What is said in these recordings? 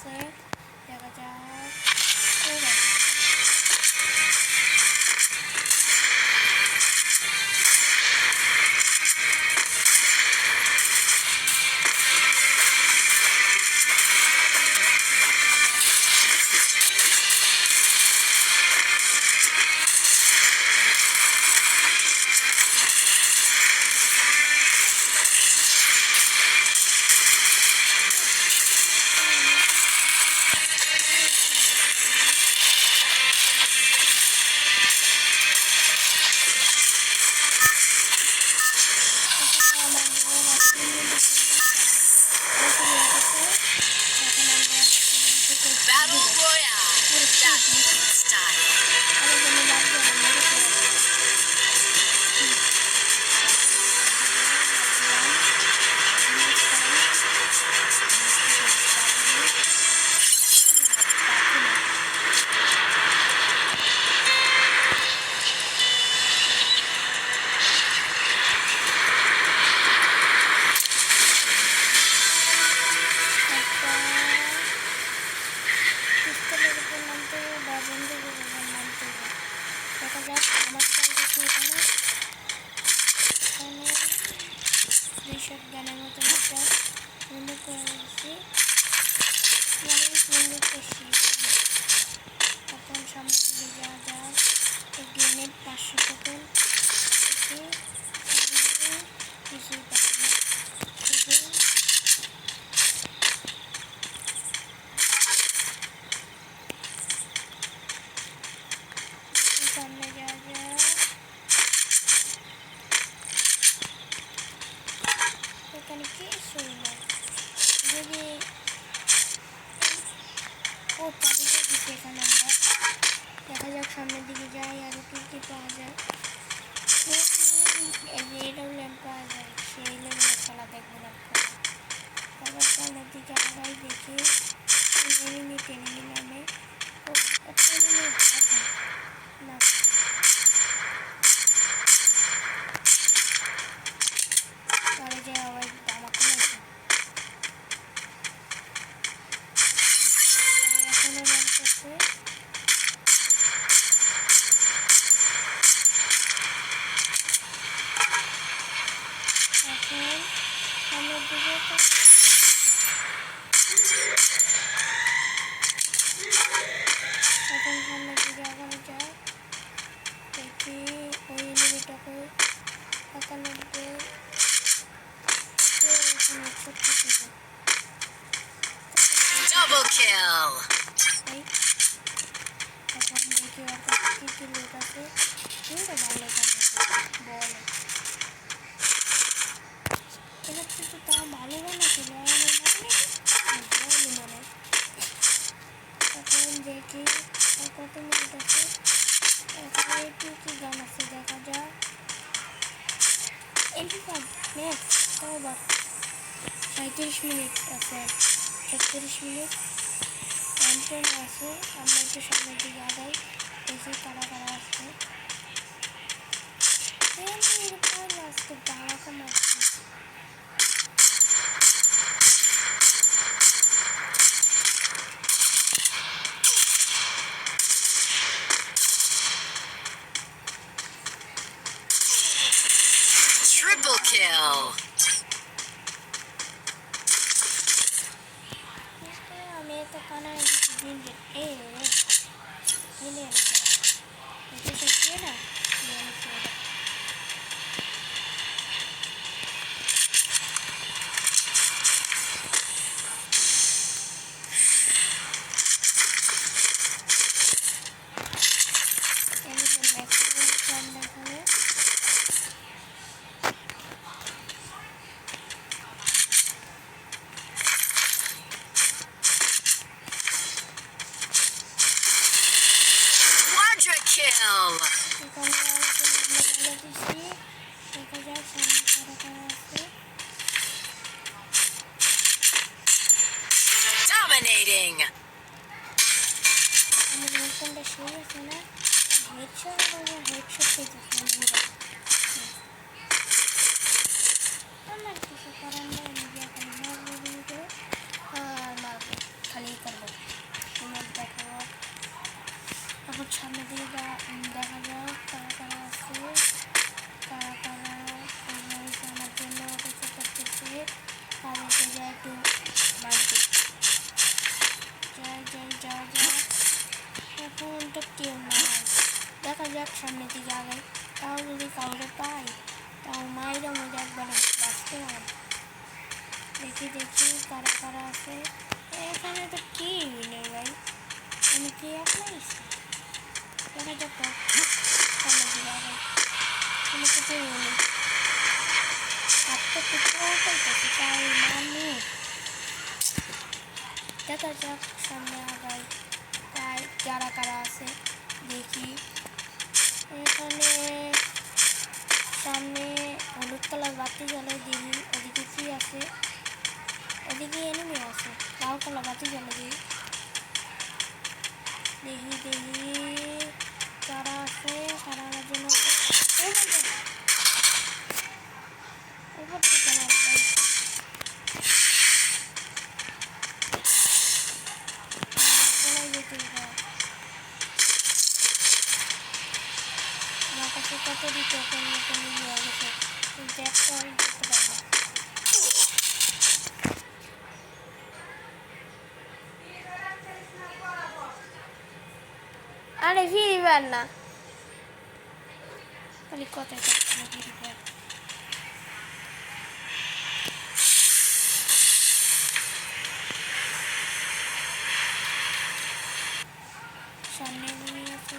আছে, দেখা যাক। Battle Royale. That style. দেখা যাক আমার কাছে এখানে দুই শট গানের মতন একটা সুন্দর করে দিচ্ছি, সুন্দর করছি। এখন সামনে দিকে যাওয়া যায়, গ্রেনেড 500 টোকেন কিছুই পাবো না, শুধু সামনে যাওয়া যায়। এখানে কিছুই নেই, যদি ও তারিখে দিচ্ছে এখানে আমরা দেখা যাক সামনের দিকে যাই আর কি পাওয়া যায়। AWM পাওয়া যায়, সেই লেভেলের খেলা দেখবো না। তারপর সামনের দিকে আগাই দেখি এনিমি নামে একটা এনিমি না পরে যে আবার দামাকে লাগছে। এখনো রান করছে, এখন সামনের দিকে এখন সামনের দিকে আগানো যায়। দেখি ওই এনিমিটাকে 91 ছোট্ট ছিল। Double kill. এখন দেখি ওর কাছে কি লোক আছে, কিন্তু ভালো বল এটা কিন্তু তাও ভালো বানাচ্ছিল মানে। এখন দেখি কত মিনিট আছে, এখন একটু কি গান আছে দেখা যাক। 85 ম্যাক্স, তাও বা 37 মিনিট আছে, 36 মিনিট এন্ট্রেন আছে। আমরা একটু সামনের দিকে আগাই, দেখি কারা কারা আসছে। আজকে দাঁড়াতে মারছি, Triple kill. আমি এত কানা দিন না Quadra kill. Dominating. খালি কাউরে পাই তাও মাইরা মধ্যে একবারে বাঁচতে হয়। দেখি দেখি কারা কারা আছে। এখানে তো কেউই নেই ভাই, আমি কি আপনাইছি দেখা যাক তো। সামনে দিকে আগাই, আমি তো কেউ নেই, হাতটা কোথাও পাইতেছি তাই মানুষ। দেখা যাক সামনে আগাই, তাই যারা কারা আছে দেখি। এখানে সামনে হলুদ কালার বাতি জ্বলে, দেখি ওদিকে কি আছে। ওদিকে এনিমি আছে, লাল কালার বাতি জ্বলে, দেখি দেখি কারা আছে। কারা আমার জন্য উপর থেকে না ভাই, চলে যেতে হয়। আমার কাছে কত দিতে কোন মতো নিয়ে হয়ে গেছে, কিন্তু একটা করতে পারবো। আরে ফিরিবার না, খালি কথাই থাকছে না ফিরিবার। সামনে এনিমি আছে,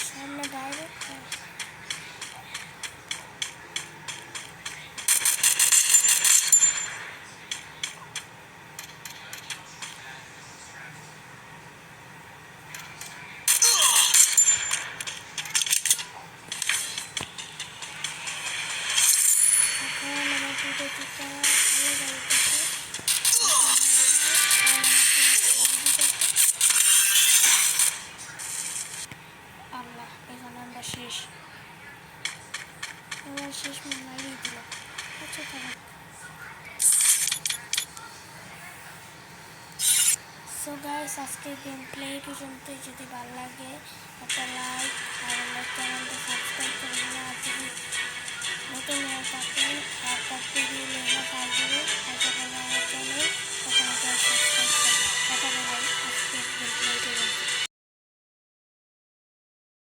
সামনে ডাইরেক্ট এখন আমার ভিডিওটিটা ভালো লাগতেছে। আল্লাহ, এখানে আমরা শেষ, আমার শেষ মারিয়ে দিল। আচ্ছা থাকুক। সো গাইস, আজকের গেম প্লে পর্যন্তই। যদি ভালো লাগে একটা লাইক আর